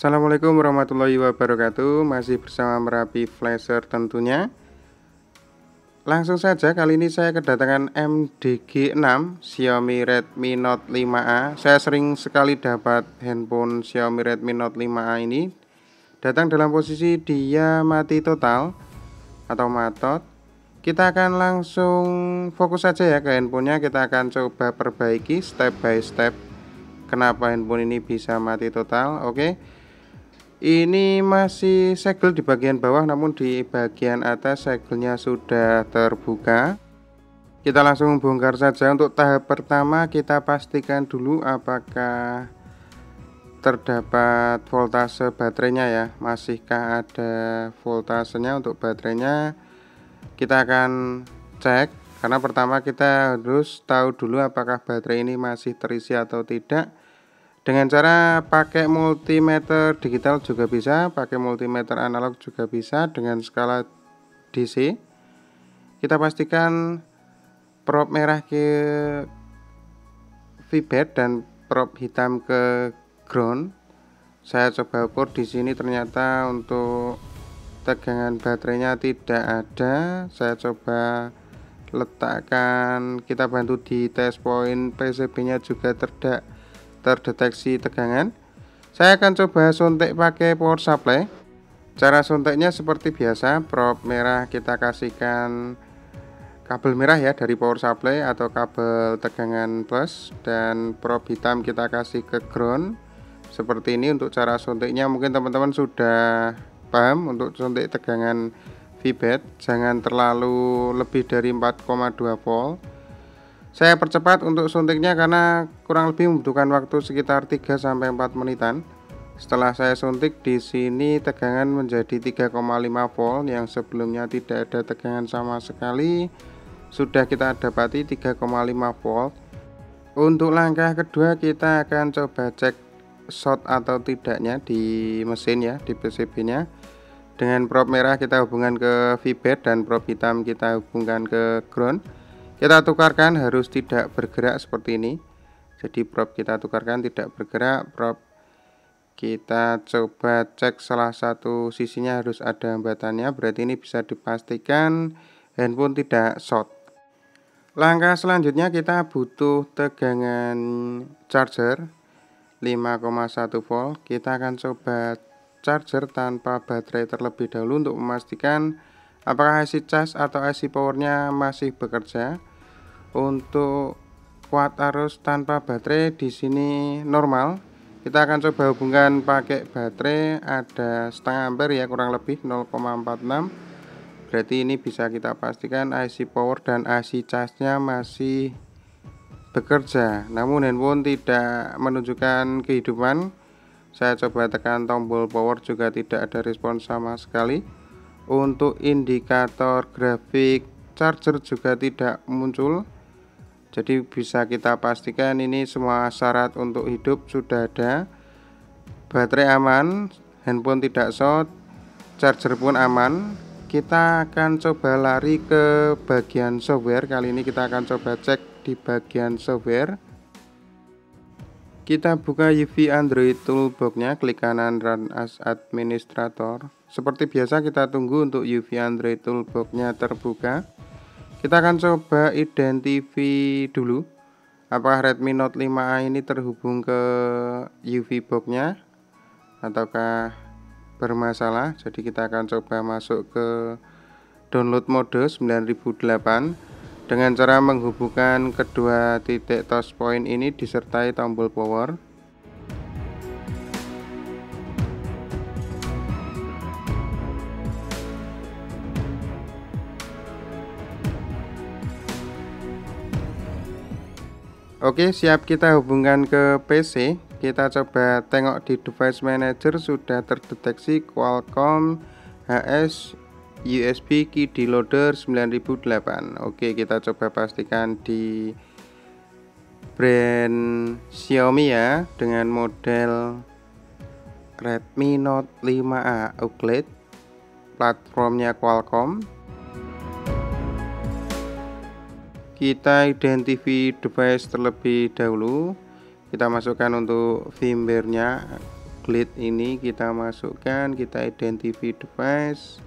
Assalamualaikum warahmatullahi wabarakatuh. Masih bersama Merapi Flasher tentunya. Langsung saja, kali ini saya kedatangan MDG6 Xiaomi Redmi Note 5A. Saya sering sekali dapat handphone Xiaomi Redmi Note 5A ini datang dalam posisi dia mati total atau matot. Kita akan langsung fokus saja ya ke handphonenya. Kita akan coba perbaiki step by step kenapa handphone ini bisa mati total. Oke. Ini masih segel di bagian bawah, namun di bagian atas segelnya sudah terbuka. Kita langsung bongkar saja. Untuk tahap pertama kita pastikan dulu apakah terdapat voltase baterainya ya. Masihkah ada voltasenya untuk baterainya? Kita akan cek, karena pertama kita harus tahu dulu apakah baterai ini masih terisi atau tidak. Dengan cara pakai multimeter digital juga bisa, pakai multimeter analog juga bisa dengan skala DC. Kita pastikan probe merah ke VBAT dan probe hitam ke ground. Saya coba ukur di sini, ternyata untuk tegangan baterainya tidak ada. Saya coba letakkan, kita bantu di test point PCB-nya juga terdeteksi tegangan. Saya akan coba suntik pakai power supply. Cara suntiknya seperti biasa, probe merah kita kasihkan kabel merah ya dari power supply atau kabel tegangan plus, dan probe hitam kita kasih ke ground seperti ini. Untuk cara suntiknya mungkin teman-teman sudah paham. Untuk suntik tegangan VBAT jangan terlalu lebih dari 4,2 volt. Saya percepat untuk suntiknya karena kurang lebih membutuhkan waktu sekitar 3-4 menitan. Setelah saya suntik, di sini tegangan menjadi 3,5 volt, yang sebelumnya tidak ada tegangan sama sekali. Sudah kita dapati 3,5 volt. Untuk langkah kedua kita akan coba cek short atau tidaknya di mesin ya, di PCB-nya. Dengan probe merah kita hubungkan ke VBAT dan probe hitam kita hubungkan ke ground. Kita tukarkan, harus tidak bergerak seperti ini. Jadi probe kita tukarkan tidak bergerak. Probe kita coba cek salah satu sisinya harus ada hambatannya, berarti ini bisa dipastikan handphone tidak short. Langkah selanjutnya kita butuh tegangan charger 5,1 volt. Kita akan coba charger tanpa baterai terlebih dahulu untuk memastikan apakah IC cas atau IC powernya masih bekerja. Untuk kuat arus tanpa baterai di sini normal. Kita akan coba hubungkan pakai baterai, ada setengah ampere ya, kurang lebih 0,46. Berarti ini bisa kita pastikan IC power dan IC casnya masih bekerja, namun handphone tidak menunjukkan kehidupan. Saya coba tekan tombol power juga tidak ada respon sama sekali. Untuk indikator grafik charger juga tidak muncul. Jadi bisa kita pastikan ini semua syarat untuk hidup sudah ada. Baterai aman, handphone tidak short, charger pun aman. Kita akan coba lari ke bagian software. Kali ini kita akan coba cek di bagian software. Kita buka UEFI Android Toolbox-nya, klik kanan Run as Administrator. Seperti biasa kita tunggu untuk UEFI Android Toolbox-nya terbuka. Kita akan coba identify dulu apakah Redmi Note 5A ini terhubung ke UEFI box-nya ataukah bermasalah. Jadi kita akan coba masuk ke download mode 9008 dengan cara menghubungkan kedua titik touch point ini disertai tombol power. Oke, siap, kita hubungkan ke PC. Kita coba tengok di device manager, sudah terdeteksi Qualcomm HS USB key loader 9008. Oke, kita coba pastikan di brand Xiaomi ya, dengan model Redmi Note 5A OLED, platformnya Qualcomm. Kita identify device terlebih dahulu. Kita masukkan untuk firmware-nya glid ini kita masukkan, kita identify device.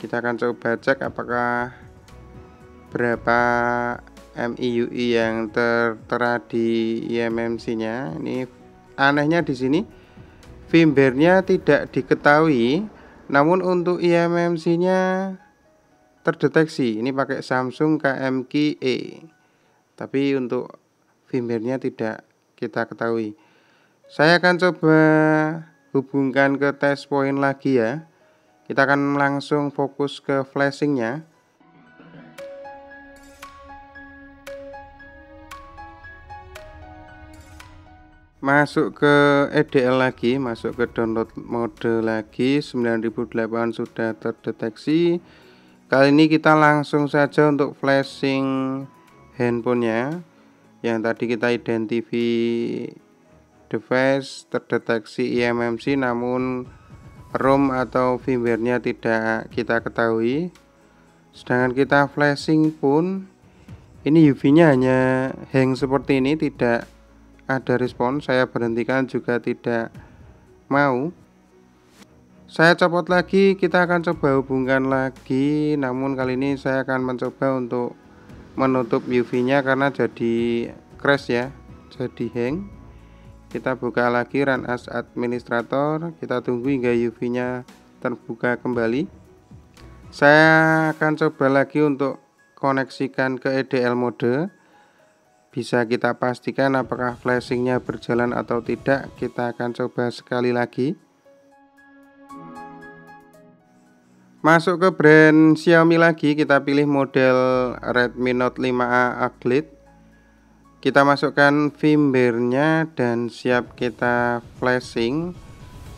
Kita akan coba cek apakah berapa MIUI yang tertera di eMMC-nya. Ini anehnya di sini firmware-nya tidak diketahui, namun untuk eMMC-nya terdeteksi. Ini pakai Samsung KMQ-E, tapi untuk firmware-nya tidak kita ketahui. Saya akan coba hubungkan ke test point lagi ya. Kita akan langsung fokus ke flashingnya. Masuk ke EDL lagi, masuk ke download mode lagi. 9008 sudah terdeteksi. Kali ini kita langsung saja untuk flashing handphonenya. Yang tadi kita identify device terdeteksi eMMC, namun ROM atau firmware-nya tidak kita ketahui. Sedangkan kita flashing pun ini UV-nya hanya hang seperti ini, tidak ada respon. Saya berhentikan juga tidak mau. Saya copot lagi, kita akan coba hubungkan lagi, namun kali ini saya akan mencoba untuk menutup UV-nya karena jadi crash ya, jadi hang. Kita buka lagi run as administrator, kita tunggu hingga UV-nya terbuka kembali. Saya akan coba lagi untuk koneksikan ke EDL mode. Bisa kita pastikan apakah flashingnya berjalan atau tidak. Kita akan coba sekali lagi. Masuk ke brand Xiaomi lagi, kita pilih model Redmi Note 5A Glide. Kita masukkan firmware-nya dan siap kita flashing.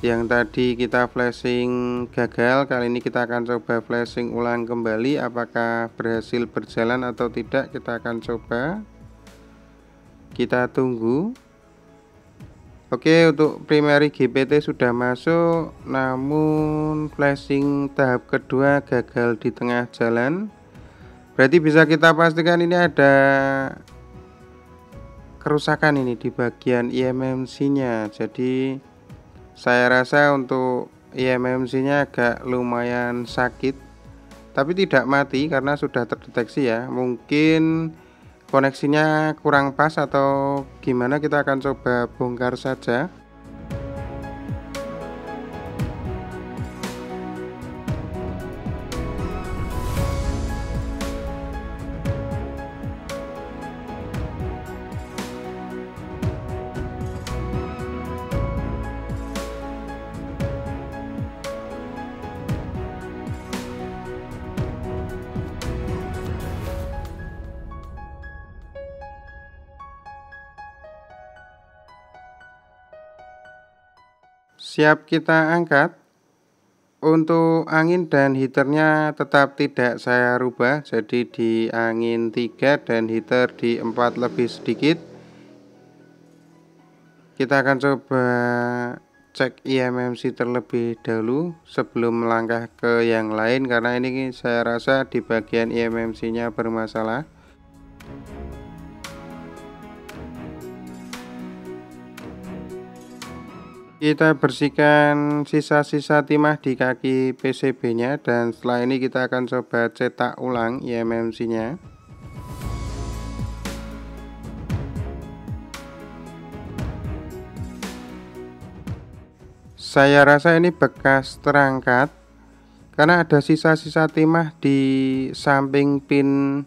Yang tadi kita flashing gagal, kali ini kita akan coba flashing ulang kembali. Apakah berhasil berjalan atau tidak, kita akan coba. Kita tunggu. Oke, untuk primary GPT sudah masuk, namun flashing tahap kedua gagal di tengah jalan. Berarti bisa kita pastikan ini ada kerusakan ini di bagian eMMC-nya. Jadi saya rasa untuk eMMC-nya agak lumayan sakit, tapi tidak mati karena sudah terdeteksi ya. Mungkin koneksinya kurang pas atau gimana, kita akan coba bongkar saja. Siap kita angkat. Untuk angin dan heaternya tetap tidak saya rubah, jadi di angin 3 dan heater di 4 lebih sedikit. Kita akan coba cek eMMC terlebih dahulu sebelum melangkah ke yang lain, karena ini saya rasa di bagian eMMC nya bermasalah. Kita bersihkan sisa-sisa timah di kaki PCB-nya dan setelah ini kita akan coba cetak ulang eMMC-nya. Saya rasa ini bekas terangkat karena ada sisa-sisa timah di samping pin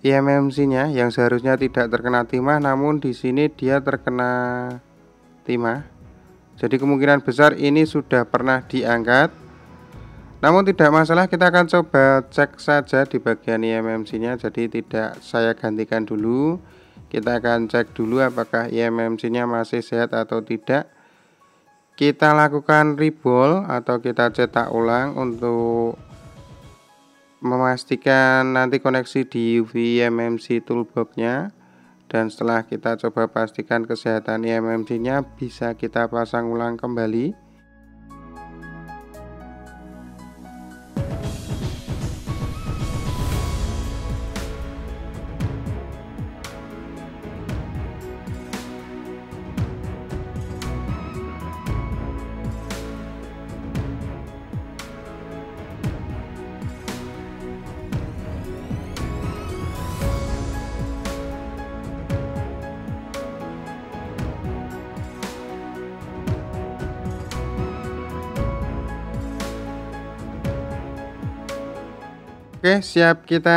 eMMC-nya yang seharusnya tidak terkena timah, namun di sini dia terkena timah. Jadi kemungkinan besar ini sudah pernah diangkat. Namun tidak masalah, kita akan coba cek saja di bagian eMMC-nya. Jadi tidak saya gantikan dulu. Kita akan cek dulu apakah eMMC-nya masih sehat atau tidak. Kita lakukan reball atau kita cetak ulang untuk memastikan nanti koneksi di UV eMMC toolbox-nya. Dan setelah kita coba pastikan kesehatan eMMC-nya, bisa kita pasang ulang kembali. Oke, siap, kita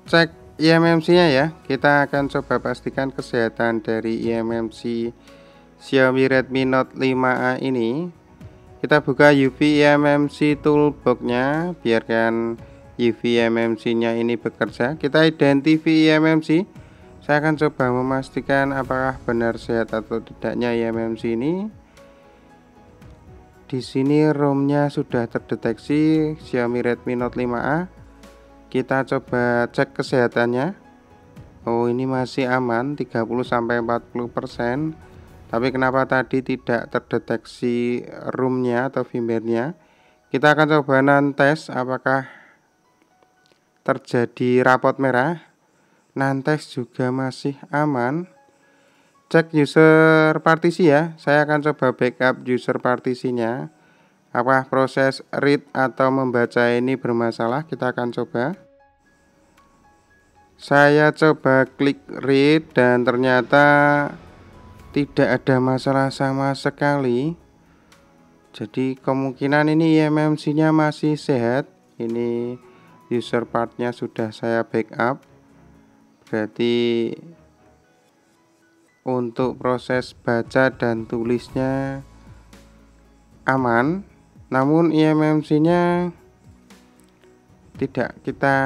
cek eMMC-nya ya. Kita akan coba pastikan kesehatan dari eMMC Xiaomi Redmi Note 5A ini. Kita buka UV eMMC toolbox-nya, biarkan UV eMMC-nya ini bekerja. Kita identify eMMC. Saya akan coba memastikan apakah benar sehat atau tidaknya eMMC ini. Di sini ROM-nya sudah terdeteksi Xiaomi Redmi Note 5A. Kita coba cek kesehatannya. Oh, ini masih aman 30-40%. Tapi kenapa tadi tidak terdeteksi ROM-nya atau firmware-nya? Kita akan coba non-test apakah terjadi rapot merah. Non-test juga masih aman. Cek user partisi ya. Saya akan coba backup user partisinya. Apakah proses read atau membaca ini bermasalah? Kita akan coba. Saya coba klik read dan ternyata tidak ada masalah sama sekali. Jadi kemungkinan ini eMMC-nya masih sehat. Ini user partnya sudah saya backup. Berarti untuk proses baca dan tulisnya aman, namun eMMC-nya tidak kita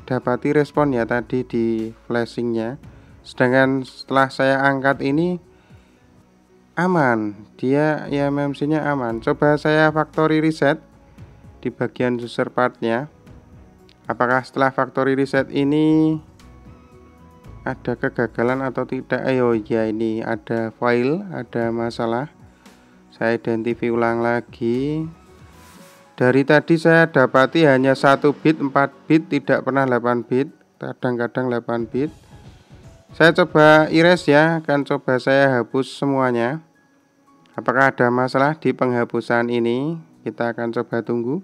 dapati respon ya tadi di flashingnya. Sedangkan setelah saya angkat ini aman, dia eMMC-nya aman. Coba saya factory reset di bagian user partnya. Apakah setelah factory reset ini ada kegagalan atau tidak? Ayo ya, ini ada file, ada masalah. Saya identify ulang lagi. Dari tadi saya dapati hanya 1 bit, 4 bit, tidak pernah 8 bit, kadang-kadang 8 bit. Saya coba erase ya, akan coba saya hapus semuanya. Apakah ada masalah di penghapusan ini? Kita akan coba tunggu.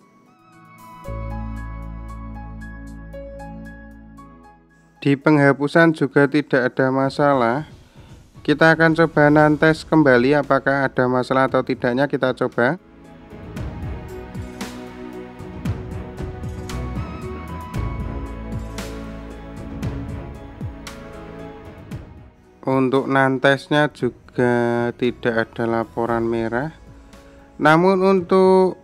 Di penghapusan juga tidak ada masalah. Kita akan coba non-test kembali apakah ada masalah atau tidaknya. Kita coba. Untuk non-testnya juga tidak ada laporan merah. Namun untuk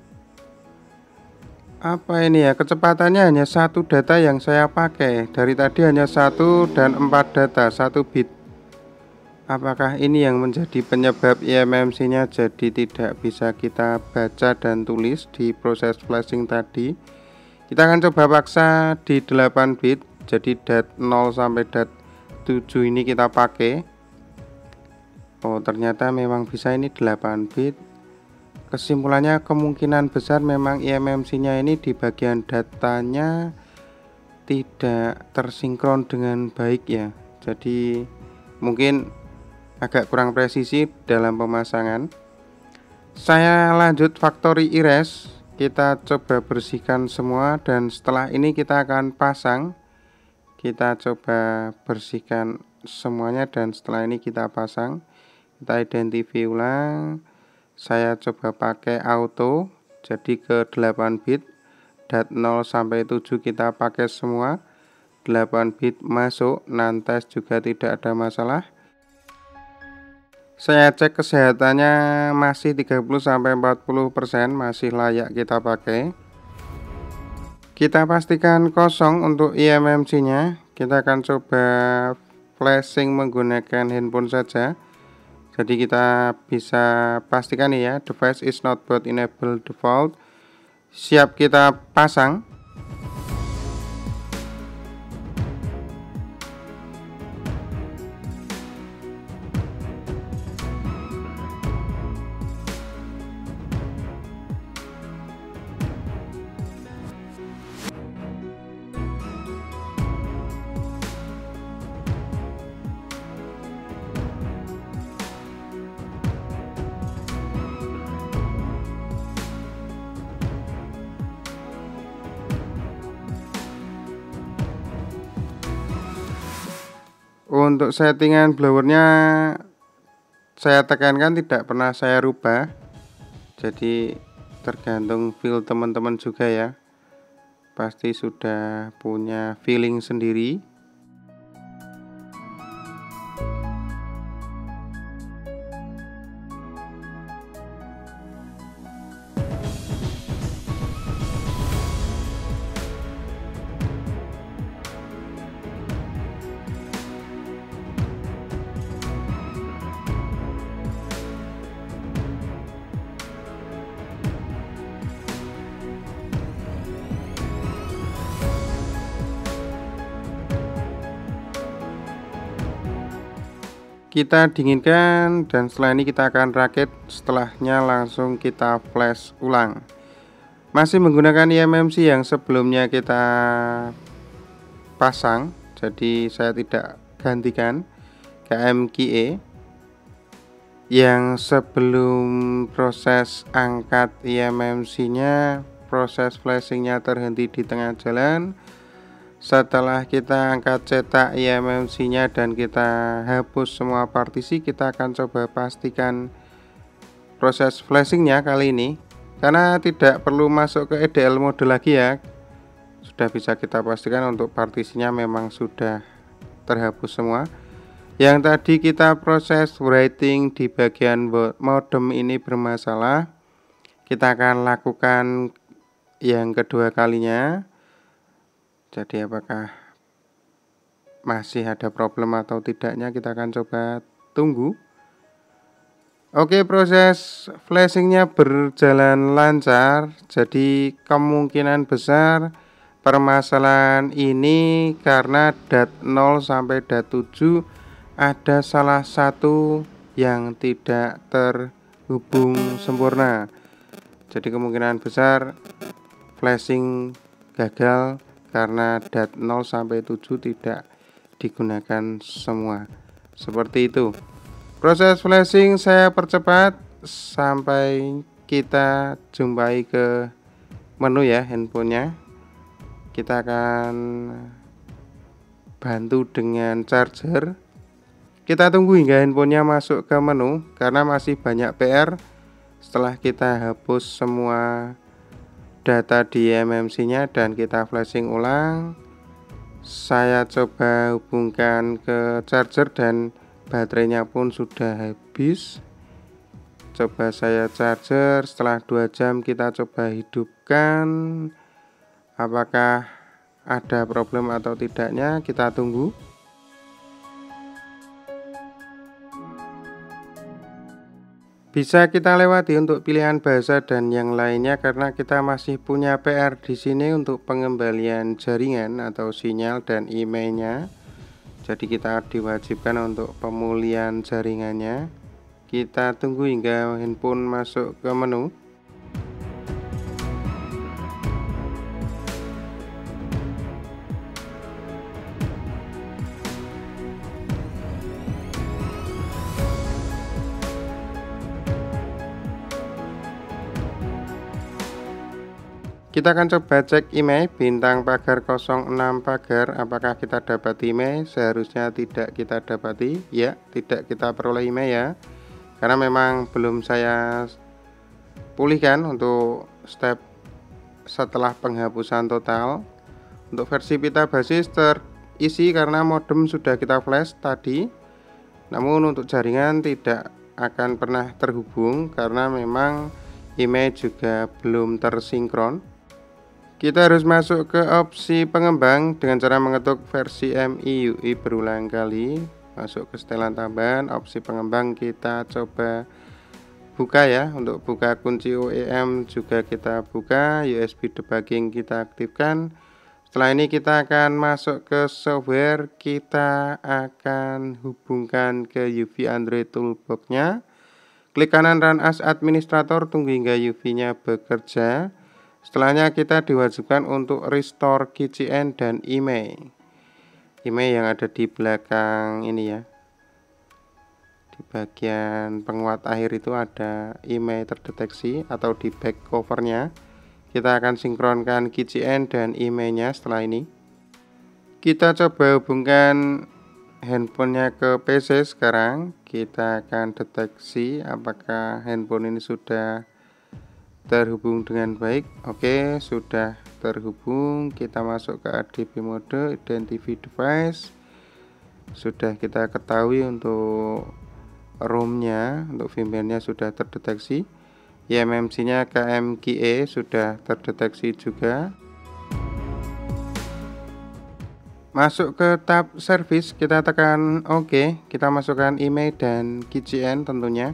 apa ini ya, kecepatannya hanya satu data yang saya pakai. Dari tadi hanya 1 dan 4 data, 1 bit. Apakah ini yang menjadi penyebab eMMC-nya jadi tidak bisa kita baca dan tulis di proses flashing tadi? Kita akan coba paksa di 8 bit, jadi DAT 0 sampai DAT 7 ini kita pakai. Oh, ternyata memang bisa ini 8 bit. Kesimpulannya kemungkinan besar memang eMMC-nya ini di bagian datanya tidak tersinkron dengan baik ya. Jadi mungkin agak kurang presisi dalam pemasangan. Saya lanjut factory erase. Kita coba bersihkan semua dan setelah ini kita akan pasang. Kita coba bersihkan semuanya dan setelah ini kita pasang. Kita identify ulang. Saya coba pakai auto, jadi ke 8 bit, DAT 0 sampai 7 kita pakai semua. 8 bit masuk, non-test juga tidak ada masalah. Saya cek kesehatannya masih 30-40%, masih layak kita pakai. Kita pastikan kosong untuk eMMC-nya. Kita akan coba flashing menggunakan handphone saja. Jadi kita bisa pastikan nih ya, device is not boot enable default. Siap kita pasang. Untuk settingan blowernya saya tekankan tidak pernah saya rubah, jadi tergantung feel teman-teman juga ya. pasti sudah punya feeling sendiri. Kita dinginkan dan setelah ini kita akan rakit, setelahnya langsung kita flash ulang. Masih menggunakan eMMC yang sebelumnya kita pasang, jadi saya tidak gantikan KMQE yang sebelum proses angkat eMMC nya, proses flashingnya terhenti di tengah jalan. Setelah kita angkat cetak eMMC nya dan kita hapus semua partisi, kita akan coba pastikan proses flashingnya kali ini, karena tidak perlu masuk ke EDL mode lagi ya, sudah bisa kita pastikan untuk partisinya memang sudah terhapus semua. Yang tadi kita proses writing di bagian modem ini bermasalah, kita akan lakukan yang kedua kalinya. Jadi apakah masih ada problem atau tidaknya, kita akan coba tunggu. Oke, proses flashingnya berjalan lancar, jadi kemungkinan besar permasalahan ini karena DAT 0 sampai DAT 7 ada salah satu yang tidak terhubung sempurna. Jadi kemungkinan besar flashing gagal karena DAT 0 sampai 7 tidak digunakan semua. Seperti itu. Proses flashing saya percepat sampai kita jumpai ke menu ya handphonenya. Kita akan bantu dengan charger. Kita tunggu hingga handphonenya masuk ke menu karena masih banyak PR. Setelah kita hapus semua data di eMMC nya dan kita flashing ulang, saya coba hubungkan ke charger dan baterainya pun sudah habis. Coba saya charger, setelah 2 jam kita coba hidupkan, apakah ada problem atau tidaknya, kita tunggu. Bisa kita lewati untuk pilihan bahasa dan yang lainnya karena kita masih punya PR di sini untuk pengembalian jaringan atau sinyal dan emailnya. Jadi kita diwajibkan untuk pemulihan jaringannya. Kita tunggu hingga handphone masuk ke menu. Kita akan coba cek email bintang pagar 06 pagar, apakah kita dapat email. Seharusnya tidak kita dapati, ya tidak kita peroleh email ya, karena memang belum saya pulihkan untuk step setelah penghapusan total. Untuk versi pita basis terisi karena modem sudah kita flash tadi, namun untuk jaringan tidak akan pernah terhubung karena memang email juga belum tersinkron. Kita harus masuk ke opsi pengembang dengan cara mengetuk versi MIUI berulang kali. Masuk ke setelan tambahan, opsi pengembang kita coba buka ya. Untuk buka kunci OEM juga kita buka, USB debugging kita aktifkan. Setelah ini kita akan masuk ke software, kita akan hubungkan ke UV Android Toolbox-nya. Klik kanan Run as Administrator, tunggu hingga UV-nya bekerja. Setelahnya kita diwajibkan untuk restore KCN dan email. Email yang ada di belakang ini ya. Di bagian penguat akhir itu ada email terdeteksi atau di back covernya. Kita akan sinkronkan KCN dan emailnya setelah ini. Kita coba hubungkan handphonenya ke PC sekarang. Kita akan deteksi apakah handphone ini sudah terhubung dengan baik. Oke, sudah terhubung. Kita masuk ke ADB mode identify device. Sudah kita ketahui untuk ROM-nya, untuk firmware-nya sudah terdeteksi. eMMC-nya KMQE sudah terdeteksi juga. Masuk ke tab service, kita tekan OK. Kita masukkan email dan KCN tentunya.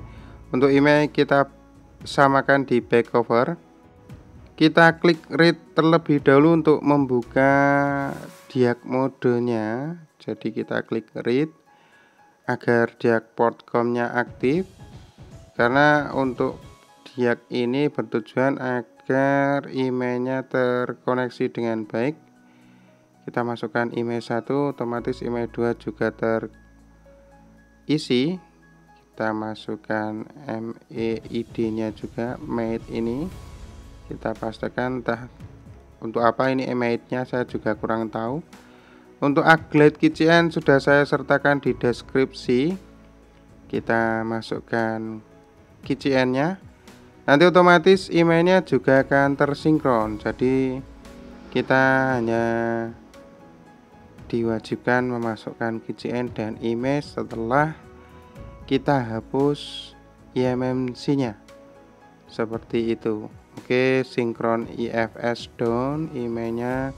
Untuk email kita samakan di back cover. Kita klik read terlebih dahulu untuk membuka diag modenya. Jadi kita klik read agar diag port COM-nya aktif, karena untuk diag ini bertujuan agar emailnya terkoneksi dengan baik. Kita masukkan email 1, otomatis email 2 juga terisi. Kita masukkan MEID nya juga, MEID ini kita pastikan, entah untuk apa ini MEID nya, saya juga kurang tahu. Untuk upgrade KCN sudah saya sertakan di deskripsi. Kita masukkan KCN nya, nanti otomatis emailnya juga akan tersinkron. Jadi kita hanya diwajibkan memasukkan KCN dan email setelah kita hapus eMMC-nya seperti itu. Oke, sinkron IFS down, emailnya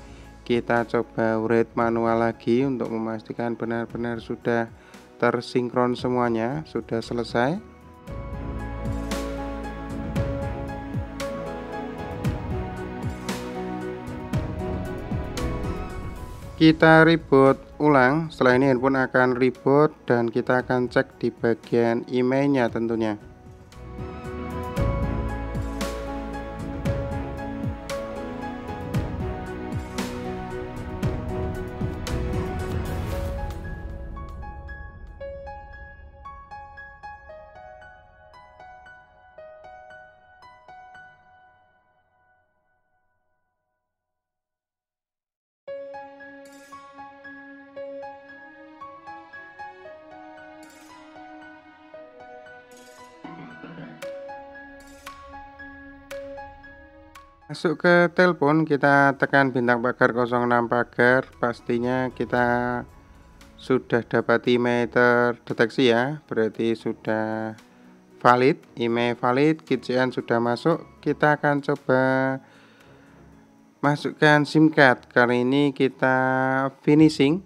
kita coba read manual lagi untuk memastikan benar-benar sudah tersinkron semuanya, sudah selesai. Kita reboot ulang. Setelah ini handphone akan reboot dan kita akan cek di bagian emailnya tentunya. Masuk ke telepon, kita tekan bintang pagar 06 pagar. Pastinya kita sudah dapat email terdeteksi ya, berarti sudah valid, email valid, KCN sudah masuk. Kita akan coba masukkan SIM card. Kali ini kita finishing,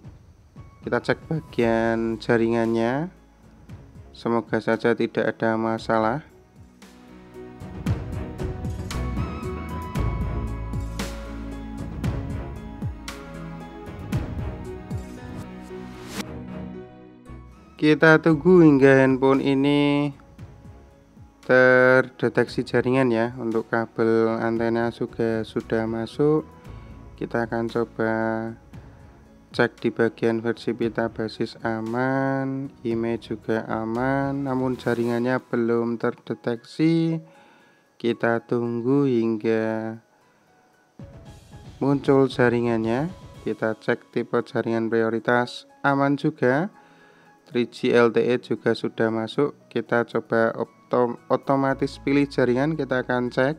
kita cek bagian jaringannya, semoga saja tidak ada masalah. Kita tunggu hingga handphone ini terdeteksi jaringan ya. Untuk kabel antena juga sudah masuk. Kita akan coba cek di bagian versi pita basis aman, email juga aman, namun jaringannya belum terdeteksi. Kita tunggu hingga muncul jaringannya. Kita cek tipe jaringan prioritas aman juga. 3G LTE juga sudah masuk. Kita coba otomatis pilih jaringan, kita akan cek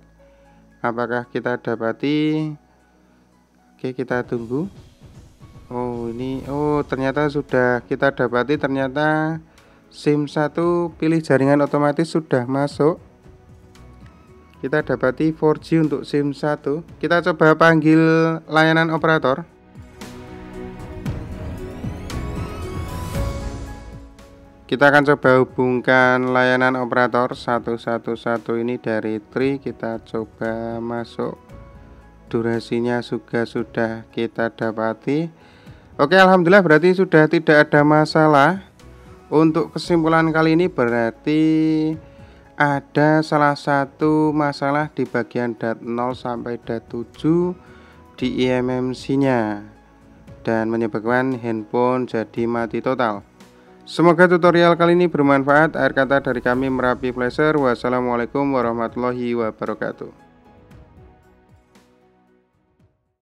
apakah kita dapati. Oke, kita tunggu. Ternyata sudah kita dapati, ternyata SIM 1 pilih jaringan otomatis sudah masuk. Kita dapati 4G untuk SIM 1. Kita coba panggil layanan operator. Kita akan coba hubungkan layanan operator 111 ini dari Tri. Kita coba masuk, durasinya juga sudah kita dapati. Oke, alhamdulillah berarti sudah tidak ada masalah. Untuk kesimpulan kali ini berarti ada salah satu masalah di bagian DAT 0 sampai DAT 7 di eMMC nya dan menyebabkan handphone jadi mati total. Semoga tutorial kali ini bermanfaat. Akhir kata dari kami, Merapi Pleasure. Wassalamualaikum warahmatullahi wabarakatuh.